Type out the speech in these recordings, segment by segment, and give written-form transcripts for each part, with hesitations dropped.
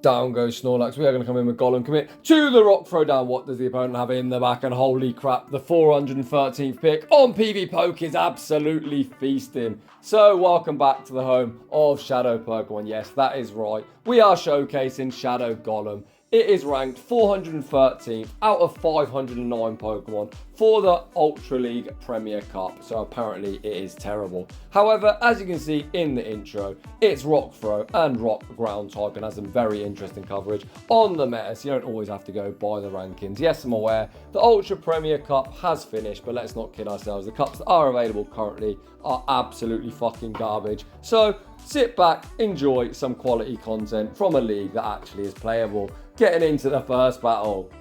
Down goes Snorlax. We are going to come in with Golem. Commit to the rock throw down. What does the opponent have in the back? And holy crap, the 413th pick on Pvpokes is absolutely feasting. So welcome back to the home of Shadow Pokemon. Yes, that is right. We are showcasing Shadow Golem. It is ranked 413th out of 509 Pokemon for the Ultra League Premier Cup. So apparently it is terrible. However, as you can see in the intro, it's Rock Throw and Rock Ground type and has some very interesting coverage on the meta. So you don't always have to go by the rankings. Yes, I'm aware the Ultra Premier Cup has finished, but let's not kid ourselves. The cups that are available currently are absolutely fucking garbage. So sit back, enjoy some quality content from a league that actually is playable. Getting into the first battle.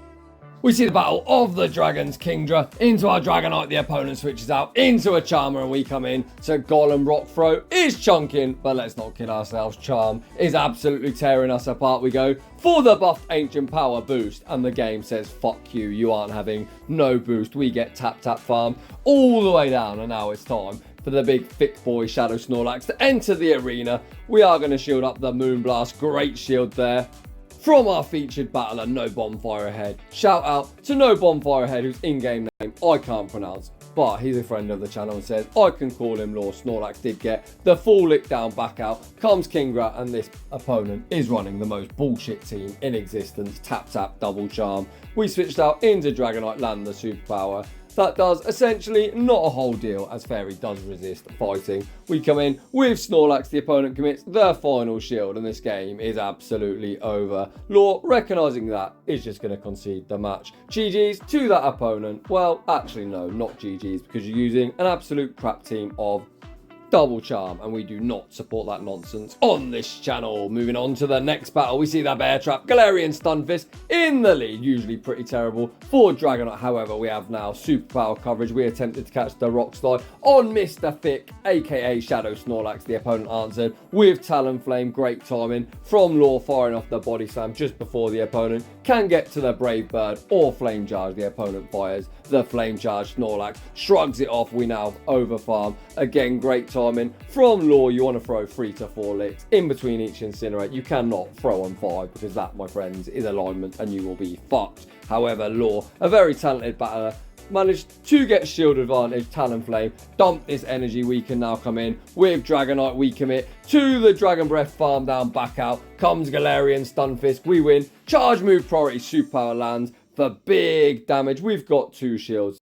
We see the battle of the Dragons Kingdra. Into our Dragonite, the opponent switches out into a Charmer and we come in. So Golem Rock Throw is chunking, but let's not kid ourselves. Charm is absolutely tearing us apart. We go for the buffed Ancient Power boost and the game says, fuck you, you aren't having no boost. We get tap farm all the way down and now it's time for the big thick boy Shadow Snorlax to enter the arena. We are going to shield up the Moonblast. Great shield there from our featured battler, No Bonfire Ahead. Shout out to No Bonfire Ahead, whose in-game name I can't pronounce, but he's a friend of the channel and says I can call him Law. Snorlax did get the full lick down back out. Comes Kingdra and this opponent is running the most bullshit team in existence. Tap double charm. We switched out into Dragonite, land the superpower. That does essentially not a whole deal, as Fairy does resist fighting. We come in with Snorlax, the opponent commits the final shield, and this game is absolutely over. Law, recognising that, is just going to concede the match. GG's to that opponent. Well, actually no, not GG's, because you're using an absolute crap team of Double Charm, and we do not support that nonsense on this channel. Moving on to the next battle, we see that Bear Trap, Gallarian Stunfisk in the lead, usually pretty terrible for Dragonite. However, we have now superpower coverage. We attempted to catch the Rock Slide on Mr. Thick, aka Shadow Snorlax. The opponent answered with Talonflame. Great timing from Law, firing off the body slam just before the opponent can get to the Brave Bird or Flame Charge. The opponent fires the Flame Charge. Snorlax shrugs it off. We now over farm. Again, great timing from Law. You want to throw 3 to 4 licks in between each Incinerate. You cannot throw on 5 because that, my friends, is alignment and you will be fucked. However, Law, a very talented battler, managed to get shield advantage. Talonflame dump this energy. We can now come in with Dragonite. We commit to the Dragon Breath, farm down, back out. Comes Gallarian Stunfisk. We win. Charge move priority, superpower lands for big damage. We've got 2 shields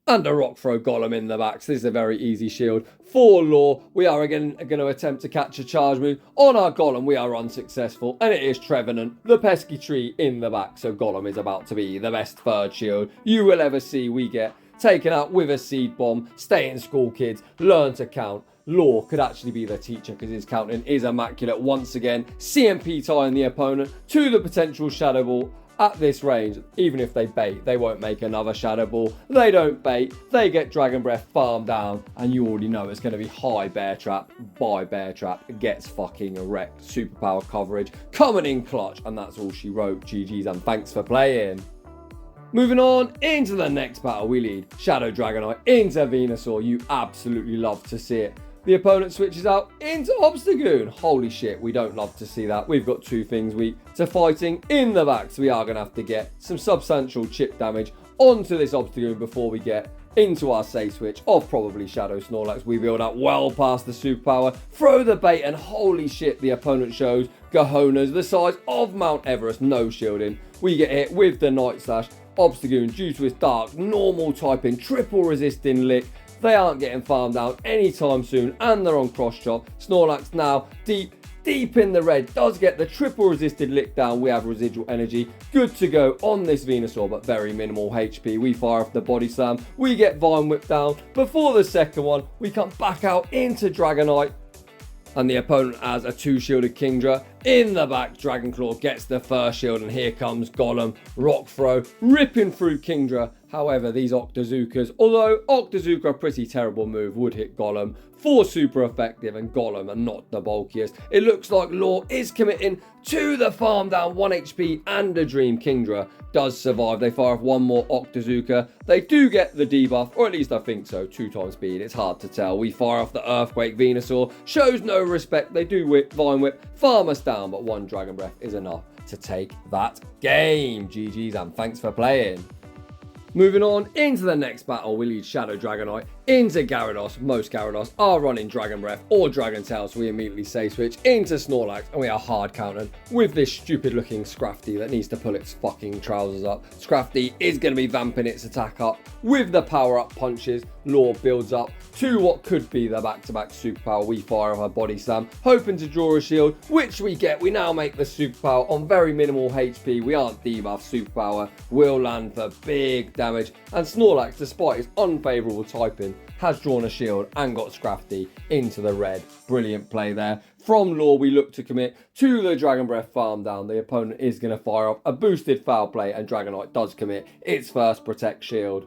and a Rock Throw Golem in the back. So this is a very easy shield for Law. We are again going to attempt to catch a charge move on our Golem. We are unsuccessful, and it is Trevenant, the pesky tree, in the back. So Golem is about to be the best third shield you will ever see. We get taken out with a Seed Bomb. Stay in school, kids. Learn to count. Law could actually be the teacher because his counting is immaculate. Once again, CMP tying the opponent to the potential Shadow Ball. At this range, even if they bait, they won't make another Shadow Ball. They don't bait, they get Dragon Breath, farm down, and you already know it's going to be high Bear Trap by Bear Trap. Gets fucking wrecked. Superpower coverage coming in clutch, and that's all she wrote. GG's and thanks for playing. Moving on into the next battle, we lead Shadow Dragonite into Venusaur. You absolutely love to see it. The opponent switches out into Obstagoon. Holy shit, we don't love to see that. We've got 2 things weak to fighting in the back, so we are going to have to get some substantial chip damage onto this Obstagoon before we get into our safe switch of probably Shadow Snorlax. We build up well past the superpower, throw the bait, and holy shit, the opponent shows cojones the size of Mount Everest. No shielding. We get hit with the Night Slash. Obstagoon, due to its dark, normal typing, triple resisting lick, they aren't getting farmed down anytime soon, and they're on cross chop. Snorlax now deep in the red, does get the triple resisted lick down. We have residual energy, good to go on this Venusaur, but very minimal HP. We fire off the body slam, we get Vine Whip down. Before the second one, we come back out into Dragonite, and the opponent has a 2-shielded Kingdra in the back. Dragonclaw gets the first shield, and here comes Golem. Rock Throw ripping through Kingdra. However, these Octazookas, although Octazooka a pretty terrible move, would hit Golem for super effective, and Golem are not the bulkiest. It looks like Law is committing to the farm down. 1 HP and a Dream. Kingdra does survive. They fire off 1 more Octazooka. They do get the debuff, or at least I think so. 2 times speed, it's hard to tell. We fire off the Earthquake. Venusaur shows no respect. They do Vine Whip, farm us down, but one Dragon Breath is enough to take that game. GG's and thanks for playing. Moving on into the next battle, we lead Shadow Dragonite into Gyarados. Most Gyarados are running Dragon Breath or Dragon Tail, so we immediately say switch into Snorlax, and we are hard countered with this stupid looking Scrafty that needs to pull its fucking trousers up. Scrafty is going to be vamping its attack up with the power up punches. Lore builds up to what could be the back-to-back superpower. We fire off a body slam, hoping to draw a shield, which we get. We now make the superpower on very minimal HP. We aren't debuffed. Superpower will land for big damage, and Snorlax, despite its unfavourable typing, has drawn a shield and got Scrafty into the red. Brilliant play there. From Lore, we look to commit to the Dragon Breath farm down. The opponent is going to fire off a boosted foul play, and Dragonite does commit its first Protect shield.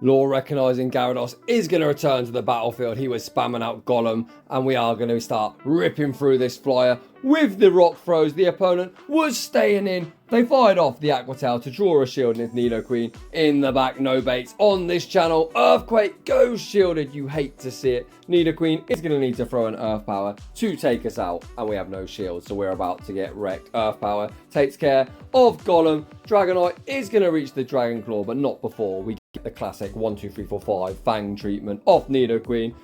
Lore, recognising Gyarados is going to return to the battlefield. He was spamming out Golem, and we are going to start ripping through this flyer with the rock throws. The opponent was staying in. They fired off the Aqua Tail to draw a shield, and it's Nidoqueen in the back. No baits on this channel. Earthquake goes shielded. You hate to see it. Nidoqueen is going to need to throw an Earth Power to take us out, and we have no shield, so we're about to get wrecked. Earth Power takes care of Golem. Dragonite is going to reach the Dragon Claw, but not before we get the classic 1, 2, 3, 4, 5 Fang treatment off Nidoqueen.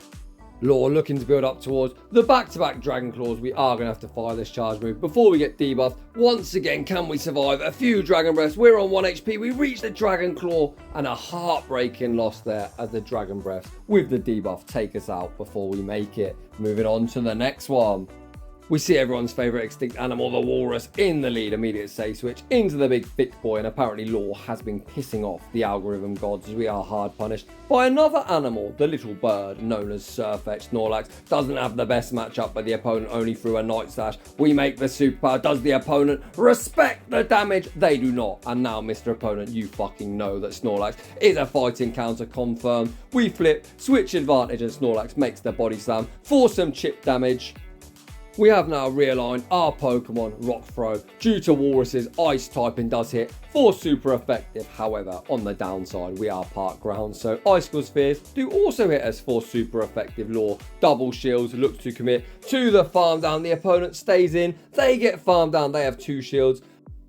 Lore looking to build up towards the back-to-back Dragon Claws. We are going to have to fire this charge move before we get debuffed. Once again, can we survive a few Dragon Breaths? We're on 1 HP. We reach the Dragon Claw, and a heartbreaking loss there as the Dragon Breaths with the debuff take us out before we make it. Moving on to the next one. We see everyone's favourite extinct animal, the walrus, in the lead. Immediate say switch into the big thick boy, and apparently Lore has been pissing off the algorithm gods as we are hard punished by another animal, the little bird known as Surfetch. Snorlax doesn't have the best matchup, but the opponent only threw a Night Slash. We make the superpower. Does the opponent respect the damage? They do not. And now, Mr. Opponent, you fucking know that Snorlax is a fighting counter confirmed. We flip, switch advantage, and Snorlax makes the body slam for some chip damage. We have now realigned our Pokemon Rock Throw due to Walrus's Ice typing does hit for super effective. However, on the downside, we are Park Ground, so Icicle Spheres do also hit us for super effective. Lore double shields, looks to commit to the farm down. The opponent stays in, they get farmed down, they have 2 shields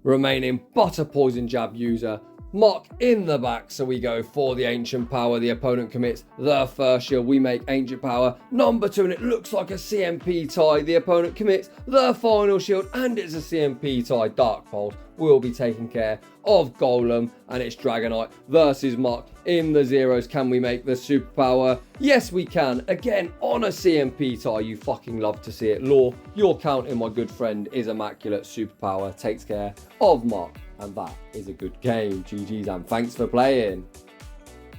remaining, but a poison jab user. Mock in the back, so we go for the Ancient Power. The opponent commits the first shield. We make Ancient Power number 2, and it looks like a CMP tie. The opponent commits the final shield, and it's a CMP tie. Dark Pulse will be taking care of Golem, and it's Dragonite versus Mock in the zeros. Can we make the superpower? Yes, we can. Again, on a CMP tie. You fucking love to see it. Lore, your counting, my good friend, is immaculate. Superpower takes care of Mock. And that is a good game. GG's and thanks for playing.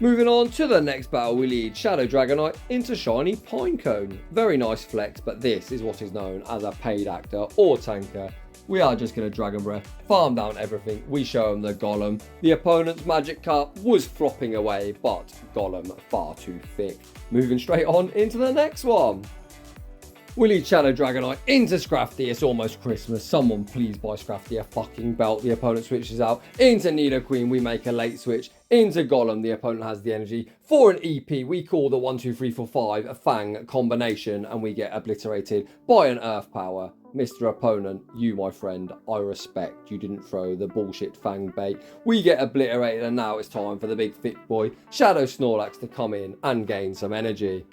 Moving on to the next battle, we lead Shadow Dragonite into Shiny Pinecone. Very nice flex, but this is what is known as a paid actor or tanker. We are just going to Dragon Breath, farm down everything. We show him the Golem. The opponent's Magic Carp was flopping away, but Golem far too thick. Moving straight on into the next one. We lead Shadow Dragonite into Scrafty. It's almost Christmas. Someone please buy Scrafty a fucking belt. The opponent switches out into Nidoqueen. We make a late switch into Golem. The opponent has the energy for an EP. We call the 1, 2, 3, 4, 5 a Fang combination, and we get obliterated by an Earth Power. Mr. Opponent, you, my friend, I respect. You didn't throw the bullshit Fang bait. We get obliterated, and now it's time for the big thick boy, Shadow Snorlax, to come in and gain some energy.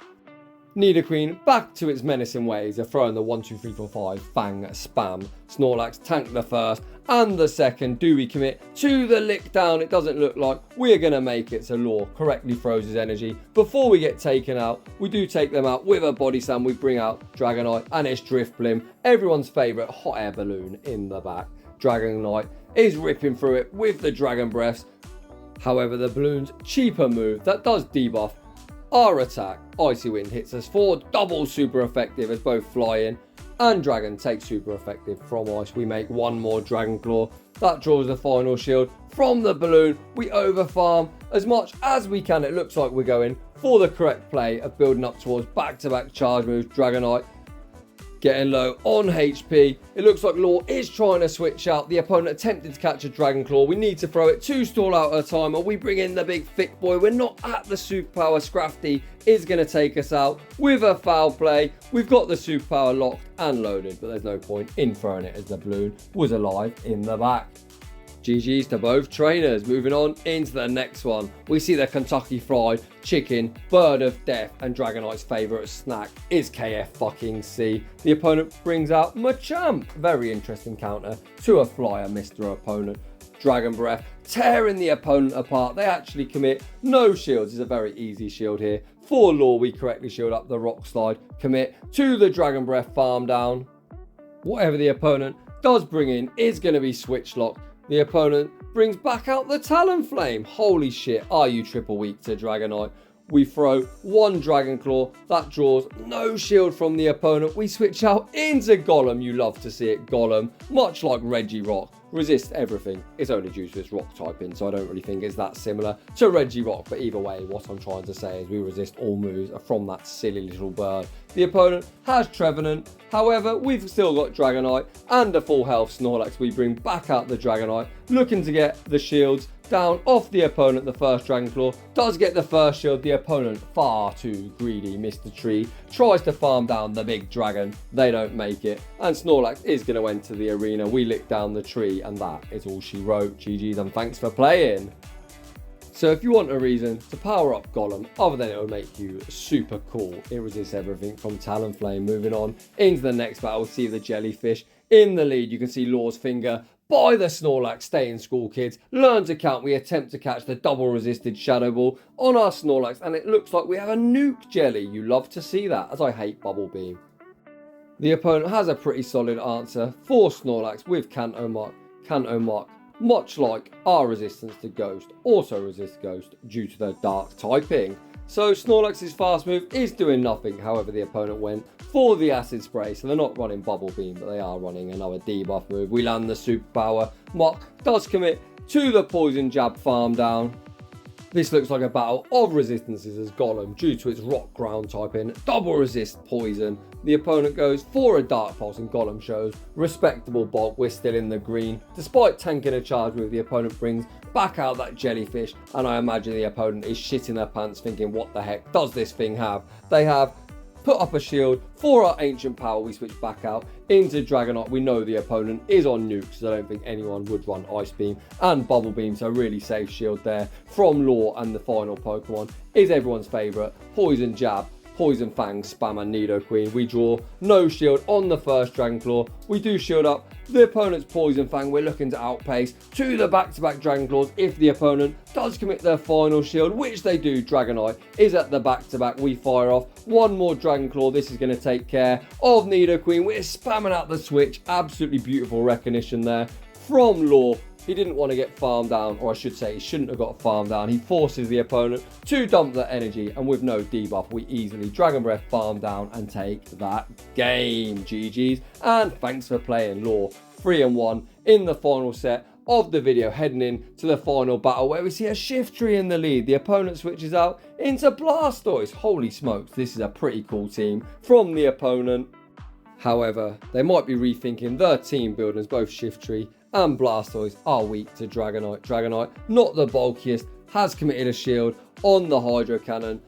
Nidoqueen back to its menacing ways of throwing the 1, 2, 3, 4, 5 Fang spam. Snorlax tanked the first and the second. Do we commit to the lick down? It doesn't look like we're going to make it, so Lore correctly throws his energy. Before we get taken out, we do take them out with a body slam. We bring out Dragonite and its Drifblim, everyone's favourite hot air balloon in the back. Dragonite is ripping through it with the Dragon Breaths. However, the balloon's cheaper move that does debuff our attack. Icy Wind hits us for double super effective as both fly in and Dragon takes super effective from ice. We make one more Dragon Claw. That draws the final shield from the balloon. We overfarm as much as we can. It looks like we're going for the correct play of building up towards back-to-back charge moves. Dragonite Getting low on HP. It looks like Law is trying to switch out. The opponent attempted to catch a Dragon Claw. We need to throw it 2 stall out at a time, or we bring in the big thick boy. We're not at the superpower. Scrafty is going to take us out with a foul play. We've got the superpower locked and loaded, but there's no point in throwing it as the balloon was alive in the back. GG's to both trainers. Moving on into the next one. We see the Kentucky Fried Chicken, Bird of Death, and Dragonite's favourite snack is KFC. The opponent brings out Machamp. Very interesting counter to a flyer, Mr. Opponent. Dragon Breath, tearing the opponent apart. They actually commit no shields. It's a very easy shield here. For Law, we correctly shield up the Rock Slide. Commit to the Dragon Breath farm down. Whatever the opponent does bring in is going to be switch locked. The opponent brings back out the Talonflame. Holy shit, are you triple weak to Dragonite? We throw 1 Dragon Claw. That draws no shield from the opponent. We switch out into Golem. You love to see it, Golem. Much like Regirock. Resists everything. It's only due to its rock typing, so I don't really think it's that similar to Regirock. But either way, what I'm trying to say is we resist all moves from that silly little bird. The opponent has Trevenant. However, we've still got Dragonite and a full health Snorlax. We bring back out the Dragonite, looking to get the shields down off the opponent. The first Dragon Claw does get the first shield. The opponent, far too greedy, Mr. Tree, tries to farm down the big dragon. They don't make it, and Snorlax is going to enter the arena. We lick down the tree, and that is all she wrote. GG's and thanks for playing. So if you want a reason to power up Golem, other than it will make you super cool, it resists everything from Talonflame. Moving on into the next battle, see the Jellyfish in the lead. You can see Law's finger by the Snorlax. Stay in school, kids. Learn to count. We attempt to catch the double resisted Shadow Ball on our Snorlax, and it looks like we have a nuke jelly. You love to see that, as I hate Bubble Beam. The opponent has a pretty solid answer for Snorlax with Kanto Mark. Kanto Mark, much like our resistance to Ghost, also resists Ghost due to the dark typing. So Snorlax's fast move is doing nothing. However, the opponent went for the Acid Spray, so they're not running Bubble Beam, but they are running another debuff move. We land the Superpower. Mark does commit to the Poison Jab farm down. This looks like a battle of resistances as Golem, due to its rock ground typing, double resist poison. The opponent goes for a Dark Pulse and Golem shows respectable bulk. We're still in the green. Despite tanking a charge move, the opponent brings back out that Jellyfish, and I imagine the opponent is shitting their pants thinking, what the heck does this thing have? They have put up a shield for our Ancient Power. We switch back out into Dragonite. We know the opponent is on nukes, so I don't think anyone would run Ice Beam and Bubble Beam, so really safe shield there from Law. And the final Pokemon is everyone's favourite, Poison Jab, Poison Fang, Spam and Nidoqueen. We draw no shield on the first Dragon Claw. We do shield up the opponent's Poison Fang. We're looking to outpace to the back-to-back Dragon Claws if the opponent does commit their final shield, which they do. Dragonite is at the back-to-back. We fire off 1 more Dragon Claw. This is going to take care of Nidoqueen. We're spamming out the switch. Absolutely beautiful recognition there from Law. He didn't want to get farmed down, or I should say he shouldn't have got farmed down. He forces the opponent to dump that energy, and with no debuff, we easily Dragon Breath farm down and take that game. GG's, and thanks for playing. Law 3-1 in the final set of the video, heading in to the final battle where we see a Shiftry in the lead. The opponent switches out into Blastoise. Holy smokes, this is a pretty cool team from the opponent. However, they might be rethinking their team buildings. Both Shiftry and Blastoise are weak to Dragonite. Dragonite, not the bulkiest, has committed a shield on the Hydro Cannon.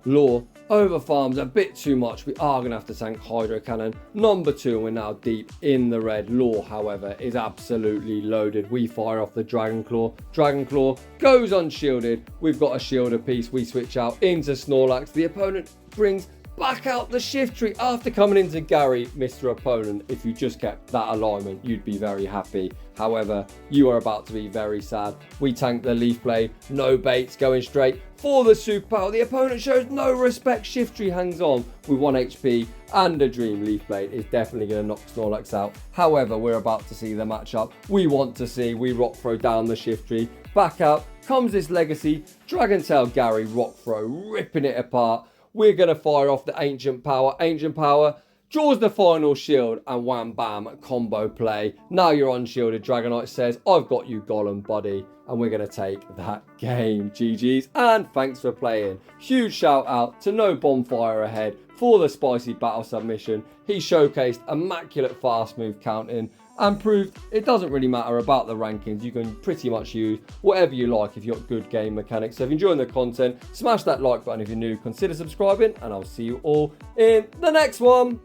Law overfarms a bit too much. We are going to have to tank Hydro Cannon number 2, and we're now deep in the red. Law, however, is absolutely loaded. We fire off the Dragon Claw. Dragon Claw goes unshielded. We've got a shield apiece. We switch out into Snorlax. The opponent brings back out the Shiftry after coming into Gary. Mr. Opponent, if you just kept that alignment, you'd be very happy. However, you are about to be very sad. We tank the Leaf Blade, no baits, going straight for the Superpower. The opponent shows no respect. Shiftry hangs on with 1 HP and a Dream. Leaf Blade is definitely going to knock Snorlax out. However, we're about to see the matchup we want to see. We Rock Throw down the Shiftry. Back out comes this Legacy Dragon Tail Gary. Rock Throw, ripping it apart. We're going to fire off the Ancient Power. Ancient Power draws the final shield, and wham bam, combo play. Now you're unshielded. Dragonite says, I've got you, Golem buddy. And we're going to take that game. GG's, and thanks for playing. Huge shout out to No Bonfire Ahead for the spicy battle submission. He showcased immaculate fast move counting and proved it doesn't really matter about the rankings. You can pretty much use whatever you like if you've got good game mechanics. So if you're enjoying the content, smash that like button if you're new, consider subscribing, and I'll see you all in the next one.